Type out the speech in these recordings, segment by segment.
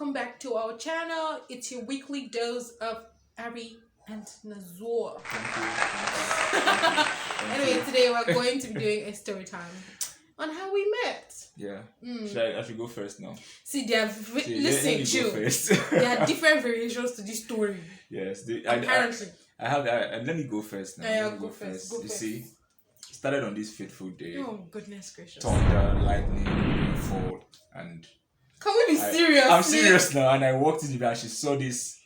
welcome back to our channel. It's your weekly dose of ARI and NAZO. Anyway, today we're going to be doing a story time on how we met. Yeah. I should go first now. See, listen, Joe. There are different variations to this story. Yes. Apparently. I have that. Let me go first now. Yeah, go first. You see, started on this fateful day. Oh, goodness gracious. Thunder, lightning, fall, and... Can we be serious? I'm serious now, and I walked in the and she saw this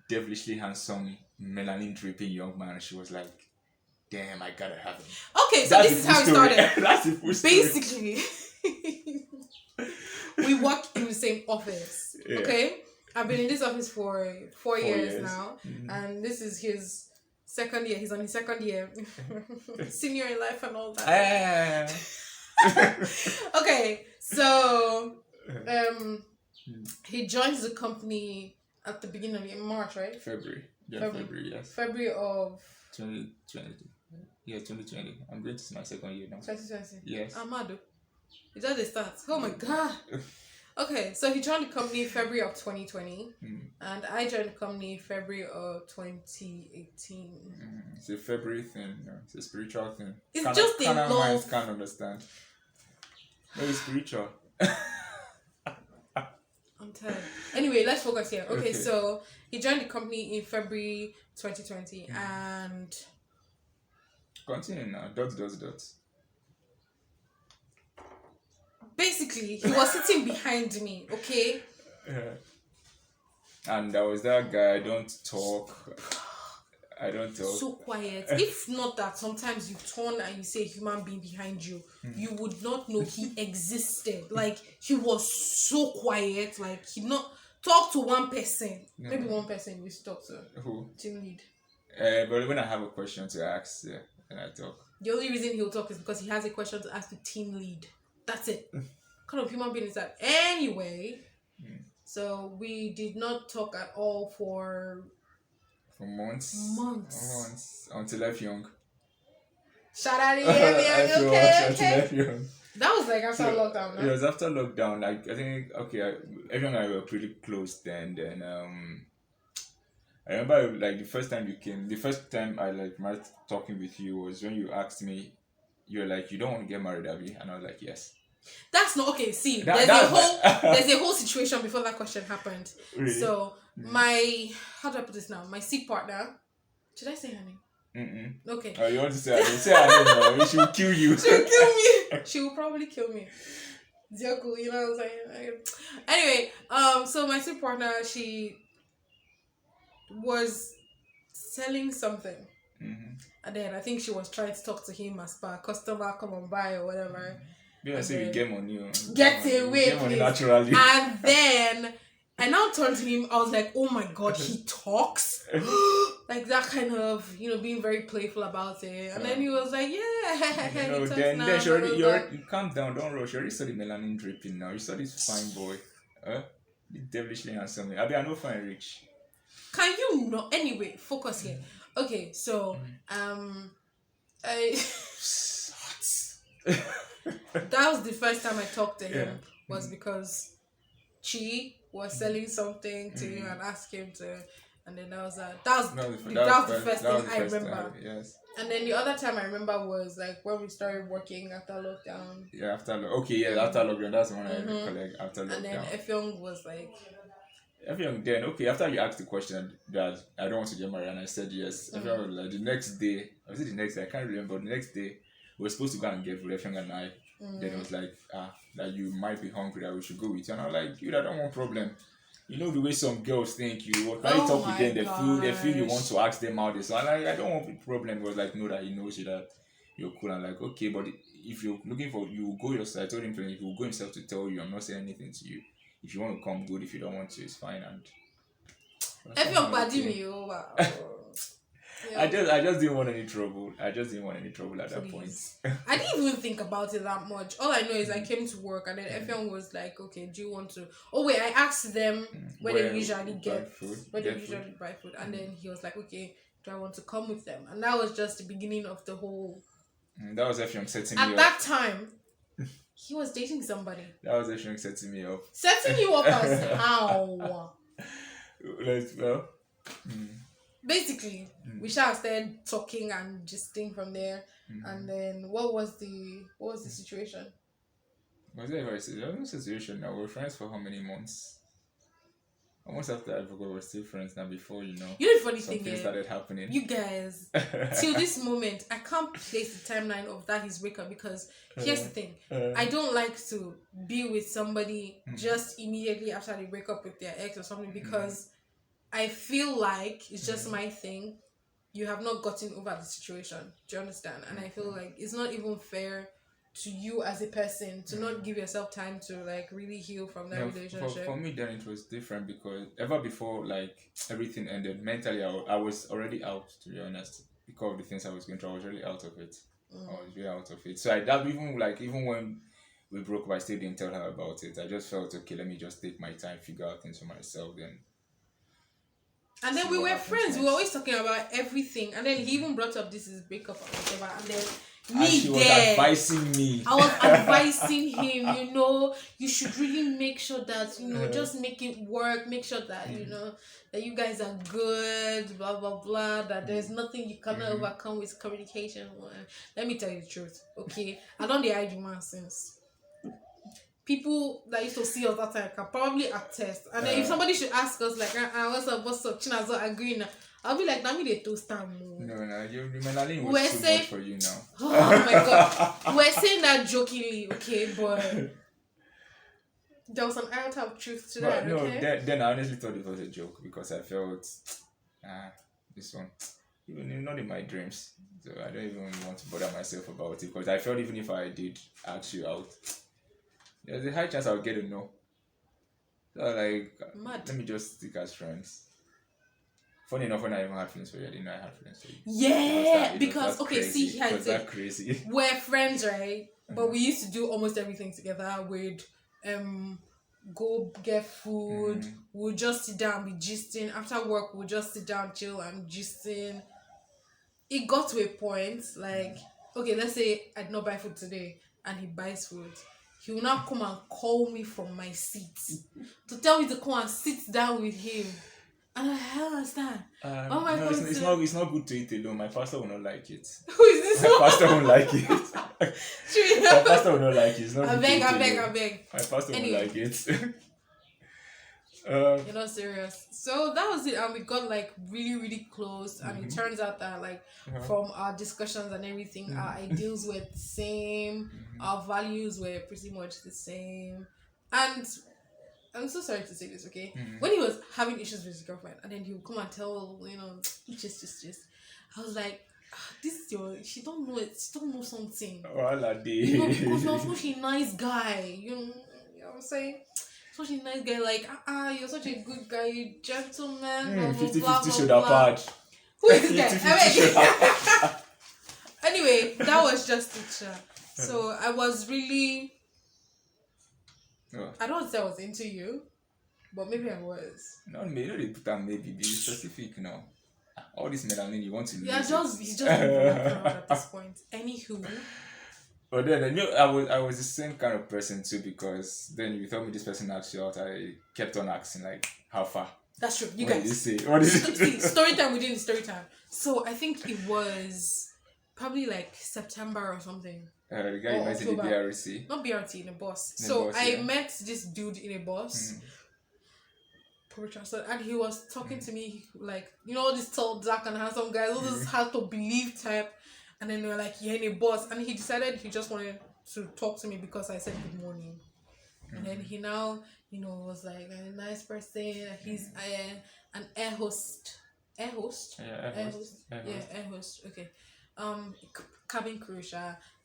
devilishly handsome, melanin dripping young man, and she was like, damn, I gotta have him. Okay, so this is how it started. That's the full story. Basically, we work in the same office. Yeah. Okay? I've been in this office for 4 years now, and this is his second year. He's on his second year. Senior in life and all that. Okay, so he joins the company at the beginning of March, right? February, yes. February of 2020. Yeah, 2020. I'm going to see my second year now. 2020. Yes. Amado. It just starts. Oh my god. Okay, so he joined the company February of 2020, and I joined the company February of 2018. It's a February thing. No? It's a spiritual thing. It's just a love. Minds can't understand. Very spiritual. I'm tired. Anyway, let's focus here. Okay, so he joined the company in February 2020, and continue now. ... Basically, he was sitting behind me, okay? And there was that guy, I don't talk. So quiet. If not that, sometimes you turn and you see a human being behind you, you would not know he existed. Like, he was so quiet. Like, he not talk to one person. No. Maybe one person you talk to. Who? Team lead. But when I have a question to ask, and I talk. The only reason he'll talk is because he has a question to ask the team lead. That's it. What kind of human being is that? Anyway, so we did not talk at all for months. Until F Young. Shout out to F Young, okay. That was like after lockdown, no? It was after lockdown. Like, I think, F Young and I were pretty close then. I remember, like, the first time I, like, started talking with you was when you asked me, you were like, you don't want to get married, Abby? And I was like, yes. That's not okay. See, there's a whole situation before that question happened. Really? So how do I put this now? My C partner. Should I say her name? Okay. Oh, you want to say her name? Say her name now. She will kill you. She will kill me. She will probably kill me. Zioku, you know what I'm saying? Anyway, so my C partner, she was selling something. And then I think she was trying to talk to him as per customer, come on buy or whatever. Yeah, so you get money. Get away, get money naturally. And then I now turned to him. I was like, "Oh my god, he talks like that," kind of, being very playful about it. And then he was like, "Yeah." Then she already calm down, don't rush. You already saw the melanin dripping now. You saw this fine boy, the devilishly handsome. I know fine rich. Can you not? Anyway, focus here. Okay, so that was the first time I talked to him. Was because Chi was selling something to him and asked him to, and then that was the first thing I remember. Yes. And then the other time I remember was like when we started working after lockdown. Yeah, after lockdown. That's the one I recollect after lockdown. And then Efyong was like. Efyong then, after you asked the question that I don't want to get married and I said yes, Efyong was like the next day, was it the next day? I can't remember. The next day, we were supposed to go and get food, Efyong and I. Then it was like, that you might be hungry, that we should go with you. And I was like, dude, I don't want problem. You know the way some girls think you when you talk with them, they feel you want to ask them out. So I'm like, I don't want problem. It was like, no, that he knows you that you're cool. I'm like, okay, but if you're looking for, you will go yourself. I told him he will go himself to tell you, I'm not saying anything to you. If you want to come, good. If you don't want to, it's fine. And if you're body me, I just didn't want any trouble. At that point. I didn't even think about it that much. All I know is I came to work and then Efyong was like, okay, do you want to? Oh wait, I asked them where they usually get food, buy food, and then he was like, okay, do I want to come with them? And that was just the beginning of the whole. That was Efyong setting me up. At that time, He was dating somebody. That was actually setting me up. Setting you up as how? Well. Basically, we shall started talking and gisting from there. And then what was the situation? Was there ever a situation now? We were friends for how many months? Almost after I forgot we're still friends now. Before You know the funny thing something started happening. You guys, till this moment, I can't place the timeline of that his breakup because here's the thing: I don't like to be with somebody just immediately after they break up with their ex or something because I feel like it's just my thing. You have not gotten over the situation. Do you understand? And I feel like it's not even fair to you as a person to not give yourself time to like really heal from that relationship. For me then it was different because ever before like everything ended mentally I was already out, to be honest, because of the things I was going through. I was really out of it. I was really out of it. So even when we broke up, I still didn't tell her about it. I just felt okay, let me just take my time, figure out things for myself then. And then we were friends. We were always talking about everything. And then he even brought up this is breakup or whatever. And then she was advising me. I was advising him, you should really make sure that, just make it work. Make sure that, that you guys are good, blah, blah, blah. That there's nothing you cannot overcome with communication. Let me tell you the truth, okay? I don't hide you, man, since. People that used to see us that time can probably attest. And then if somebody should ask us, like, what's up, Chinazo agreeing, I'll be like, let me they toast time. No, you Menalin was too much for you now. Oh my god. We're saying that jokingly, okay, but there was an iota of truth to that, no, okay? Then I honestly thought it was a joke because I felt, this one, even not in my dreams. So I don't even want to bother myself about it because I felt even if I did ask you out, there's a high chance I would get a no. So let me just stick as friends. Funny enough, when I even had feelings for you, I didn't know I had feelings for you. Yeah, because see, it was that crazy. We're friends, right? But we used to do almost everything together. We'd go get food. We'll just sit down, be gisting. After work, we'll just sit down, chill, and gisting. It got to a point, like, okay, let's say I did not buy food today, and he buys food. He will now come and call me from my seat to tell me to come and sit down with him. And I understand. It's not good to eat alone. My pastor will not like it. Who is this? My pastor won't like it. My pastor will not like it. It's not I beg. My pastor won't like it. You're not serious. So that was it, and we got like really, really close. And it turns out that like from our discussions and everything, our ideals were the same, our values were pretty much the same. And I'm so sorry to say this, okay? When he was having issues with his girlfriend, and then he would come and tell, just, I was like, this is she don't know it, she don't know something. Because you're such a nice guy, you know what I'm saying? Such a nice guy, like, you're such a good guy, you gentleman, 50-50 shoulder pad. Who is this guy? Anyway, that was just it. So I was really... I don't say I was into you, but maybe I was. No, maybe put that maybe. Be specific now. All this melanin you want to lose. Yeah, he's just at this point. Anywho. But then I was the same kind of person too, because then you told me this person asked you out, I kept on asking like how far. That's true. What guys. Did you say? What did you see? Story time within the story time. So I think it was probably like September or something. The guy you met in the BRC. Not BRT, in a bus. I met this dude in a bus. And he was talking to me like, this tall, dark and handsome guy, all this hard to believe type. And then they were like, in a bus. And he decided he just wanted to talk to me because I said good morning. And then he now, was like a nice person. He's an air host. Air host? Yeah, air host. Air host. Okay. Cabin crew,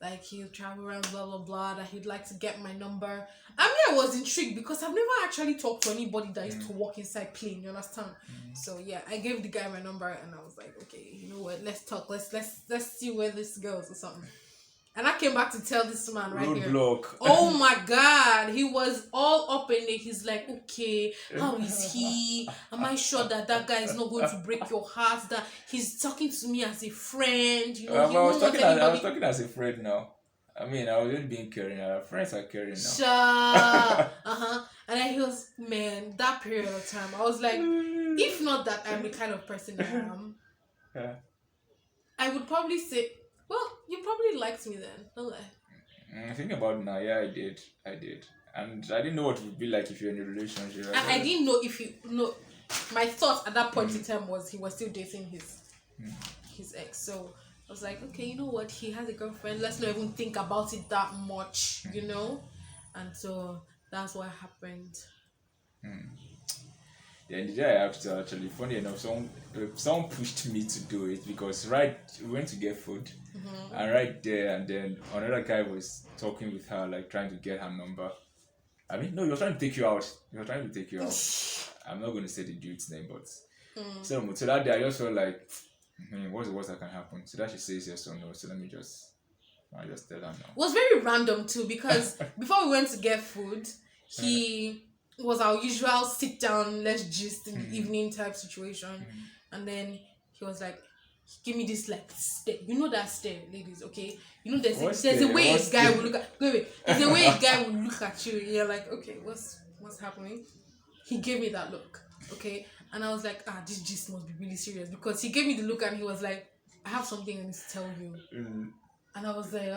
like he'll travel around, blah blah blah, that he'd like to get my number. I was intrigued because I've never actually talked to anybody that used to walk inside plane, you understand? So yeah, I gave the guy my number and I was like, okay, you know what, let's talk, let's see where this goes or something. And I came back to tell this man right here. Oh my God, he was all up in it. He's like, okay, how is he? Am I sure that guy is not going to break your heart? That he's talking to me as a friend. I was talking as a friend now. I mean, I wasn't being caring. Our friends are caring now. Sure. And then he was, man, that period of time, I was like, if not that I'm the kind of person I am, Yeah. I would probably say, well, you probably liked me then, don't lie. Thinking about it now, yeah, I did. And I didn't know what it would be like if you're in a relationship. And I didn't know if you know. My thought at that point in time was he was still dating his ex. So I was like, okay, you know what? He has a girlfriend. Let's not even think about it that much, you know. And so that's what happened. Yeah, the day I have to actually, funny enough, someone pushed me to do it because we went to get food, and right there, and then another guy was talking with her, like trying to get her number. I mean, no, he was trying to take you out. I'm not going to say the dude's name, but so that day I just felt like, what's the worst that can happen? So that she says yes or no. So I just tell her no. It was very random too because before we went to get food, he was our usual sit down, let's gist in the evening type situation, and then he was like, give me this like stare. You know that stare, ladies, okay? You know there's a way a guy will look at there's a way a guy will look at you. You're like, okay, what's happening? He gave me that look, okay? And I was like, this gist must be really serious because he gave me the look and he was like, I have something I need to tell you. And I was like,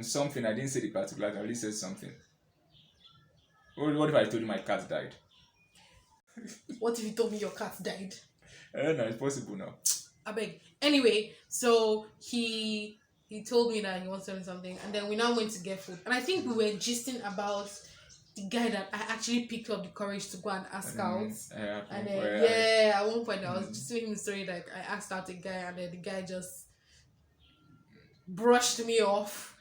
something. I didn't say the particular, I only said something. What if I told you my cat died? What if you told me your cat died? I don't know, it's possible now. I beg. Anyway, so he told me that he wants to tell me something, and then we now went to get food. And I think we were gisting about the guy that I actually picked up the courage to go and ask out. And then, at one point I was just telling him the story, like I asked out a guy, and then the guy just brushed me off.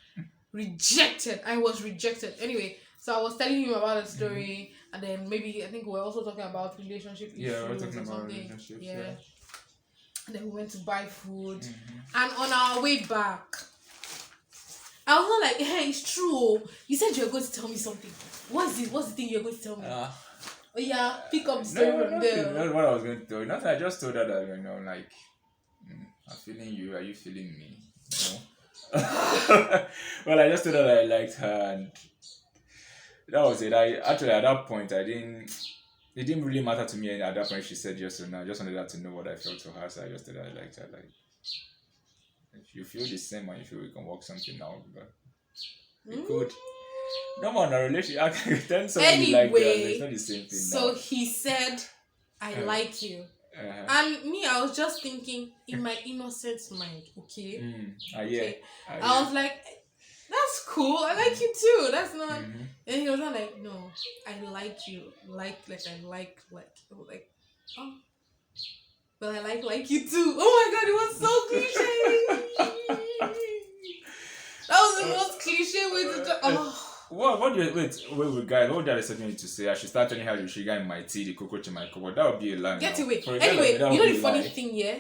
Rejected. I was rejected. Anyway, so I was telling him about the story, and then maybe I think we were also talking about relationship issues. Yeah, we're talking about relationships. Yeah. And then we went to buy food, and on our way back, I was not like, hey, it's true. You said you were going to tell me something. What's the thing you're going to tell me? Oh yeah, pick up the story from there. That's what I was going to tell you. Nothing. I just told her that like, I'm feeling you. Are you feeling me? Well, I just told her that I liked her, and that was it. At that point, it didn't really matter to me. And at that point, she said yes or no. I just wanted her to know what I felt for her, so I just told her I liked her. Like, if you feel the same and you feel we can work something out, but we could. No more in a relationship. I can tell somebody anyway, like that. It's not the same thing. So he said, I like you. And me, I was just thinking in my innocent mind, okay? Okay. I was like, that's cool. I like you too. That's not. And he was not like, no, I like you. Like, oh. But I like you too. Oh my god, it was so cliche. That was the most cliche way to talk. Oh. What do you wait, guys? What did I expect you to say? I should start telling her the sugar in my tea, the cockroach in my cupboard. That would be a lie. Get away. Anyway, you know the funny thing, yeah?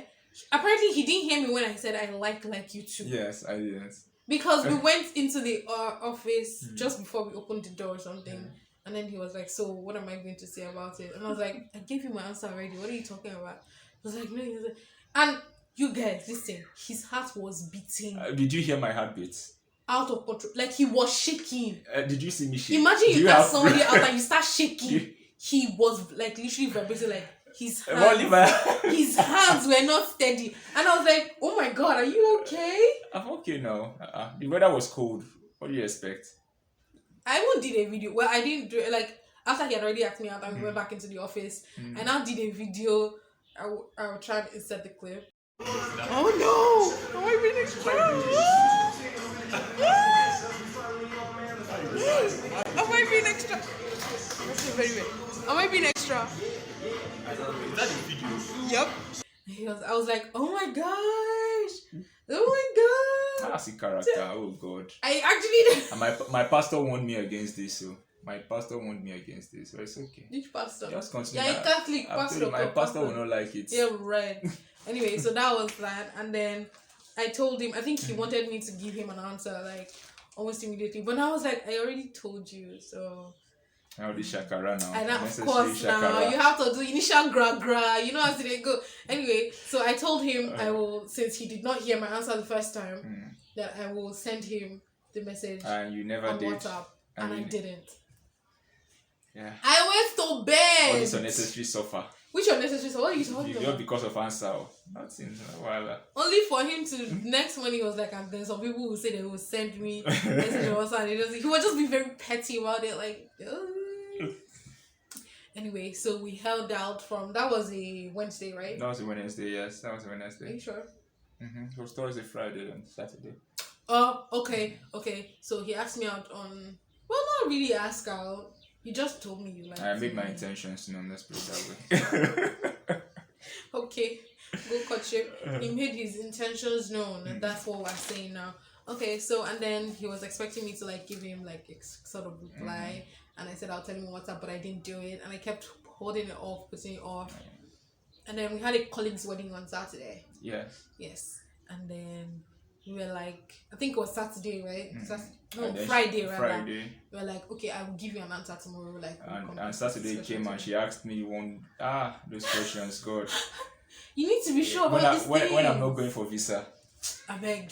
Apparently, he didn't hear me when I said I like you too. Yes, I did. Because we went into the office just before we opened the door or something, and then he was like, "So, what am I going to say about it?" And I was like, "I gave you my answer already. What are you talking about?" He was like, "No." He was like, and you guys, listen. His heart was beating. Did you hear my heartbeat? Out of control, like he was shaking. Did you see me shake? Imagine you ask somebody out and you start shaking. He was like literally vibrating, like his hands were not steady, and I was like, "Oh my god, are you okay?" I'm okay now. The weather was cold. What do you expect? I even did a video. Well, I didn't do it like after he had already asked me out, and we went back into the office. I now did a video. I will try to insert the clip. Oh no! Am I being extra? Am I being extra? Am I being extra? Is that the video? Yep. I was like, oh my gosh! Oh my god! That's the character. Oh god. I actually. And my pastor warned me against this, so my pastor warned me against this, so it's okay. Which pastor? Just continue. Yeah, a Catholic pastor. My pastor will not like it. Yeah, right. Anyway, so that was that, and then I told him. I think he wanted me to give him an answer like almost immediately, but I was like, I already told you, so. Now the shakara now. And of course now you have to do initial gra. You know how they go. Anyway, so I told him I will, since he did not hear my answer the first time, that I will send him the message and you never on did. WhatsApp, and I didn't. Yeah. I went to bed. All this unnecessary suffer. Which unnecessary suffer? What are you talking about? Because of answer. Nothing. Voila. Only for him to next morning he was like, and then some people will say they will send me message on WhatsApp. He would just be very petty about it, like. Anyway, so we held out from that was a Wednesday, right? That was a Wednesday. Yes, that was a Wednesday. Are you sure? It was Thursday, Friday, and Saturday. Oh, okay. So he asked me out on. Well, not really ask out. He just told me you like. I made my intentions known. Let's put it that way. Okay, go courtship. He made his intentions known, and that's what we're saying now. Okay, so and then he was expecting me to like give him like a sort of reply, and I said I'll tell him what's up, but I didn't do it, and I kept holding it off, putting it off, and then we had a colleague's wedding on Saturday. Yes, and then we were like, I think it was Saturday, right? Friday rather. Friday. We were like, okay, I will give you an answer tomorrow. Like, and Saturday came and she asked me those questions. God, you need to be sure about these things. When I'm not going for visa, I beg.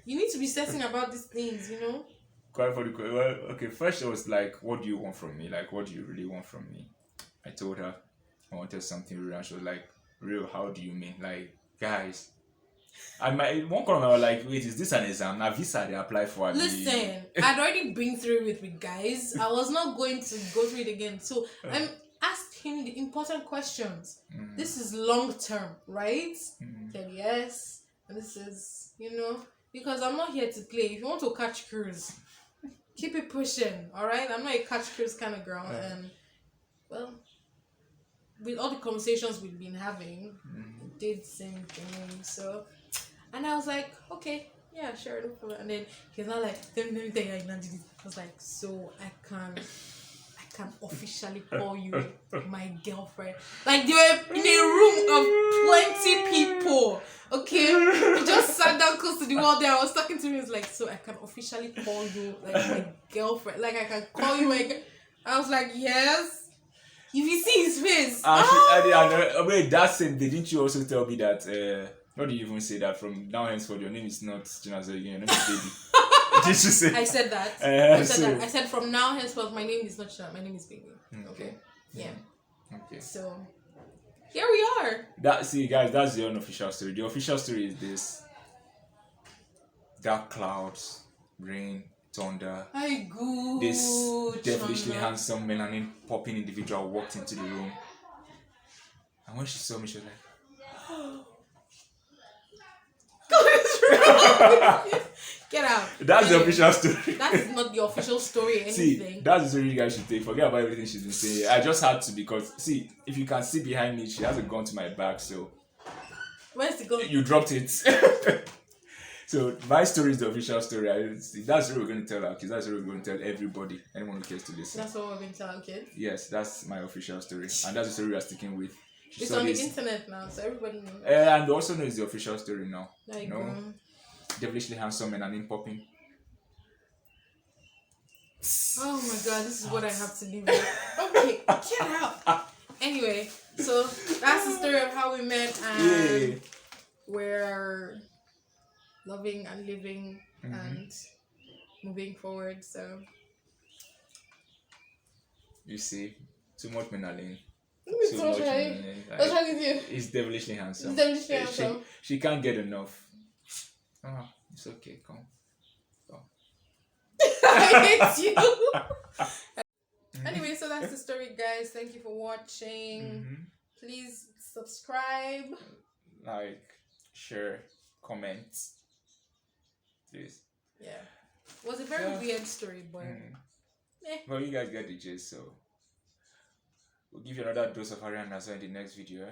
You need to be certain about these things, you know. Quite for the well, okay. First, it was like, what do you want from me? Like, what do you really want from me? I told her I wanted something real, and she was like, real? How do you mean? Like, guys. And my one comment, I was like, wait, is this an exam? Now visa they apply for. Listen, I'd already been through it with guys. I was not going to go through it again. So I asked him the important questions. This is long term, right? Said yes. And this is, because I'm not here to play. If you want to catch cruise, keep it pushing, all right? I'm not a catch cruise kind of girl. And, well, with all the conversations we've been having, it did seem genuine. So, and I was like, okay, yeah, sure, no problem. And then he's not like, let me tell you, I was like, so I can officially call you my girlfriend. Like, they were in a room of plenty people, okay? He just sat down close to the wall there. I was talking to him. He was like, so I can officially call you like my girlfriend. Like, I can call you my I was like, yes. If you see his face. Wait, that's it. Didn't you also tell me that, how do you even say that? From now henceforth, your name is not Chinazo again, your name is Baby. Did you say? I said that. I said from now henceforth, my name is not China, my name is Baby. Okay. Yeah. Okay. So, here we are. See, guys, that's the unofficial story. The official story is this: dark clouds, rain, thunder. This devilishly handsome melanin popping individual walked into the room, and when she saw me, she was like, get out. That's the official story. That is not the official story. Anything. See, that's the story you guys should take. Forget about everything she's been saying. I just had to because, see, if you can see behind me, she has a gun to my back, so. Where's the gun? You dropped it. So, my story is the official story. That's what we're going to tell our kids. That's what we're going to tell everybody. Anyone who cares to listen. That's what we're going to tell our kids? Yes, that's my official story. And that's the story we are sticking with. It's on the internet now, so everybody knows. And also knows the official story now. There you go. Devilishly handsome and an popping. Oh my god, this is what I have to live with. Okay, get out. Anyway, so that's the story of how we met, and we're loving and living and moving forward. So you see, too much menaline. What's wrong with you? He's devilishly handsome. She can't get enough. Oh, it's okay. Come. I hate you. Anyway, so that's the story, guys. Thank you for watching. Please subscribe, like, share, comment. Please. Yeah. It was a very weird story, but well, you guys get the gist, so we'll give you another dose of ARI AND NAZO in the next video.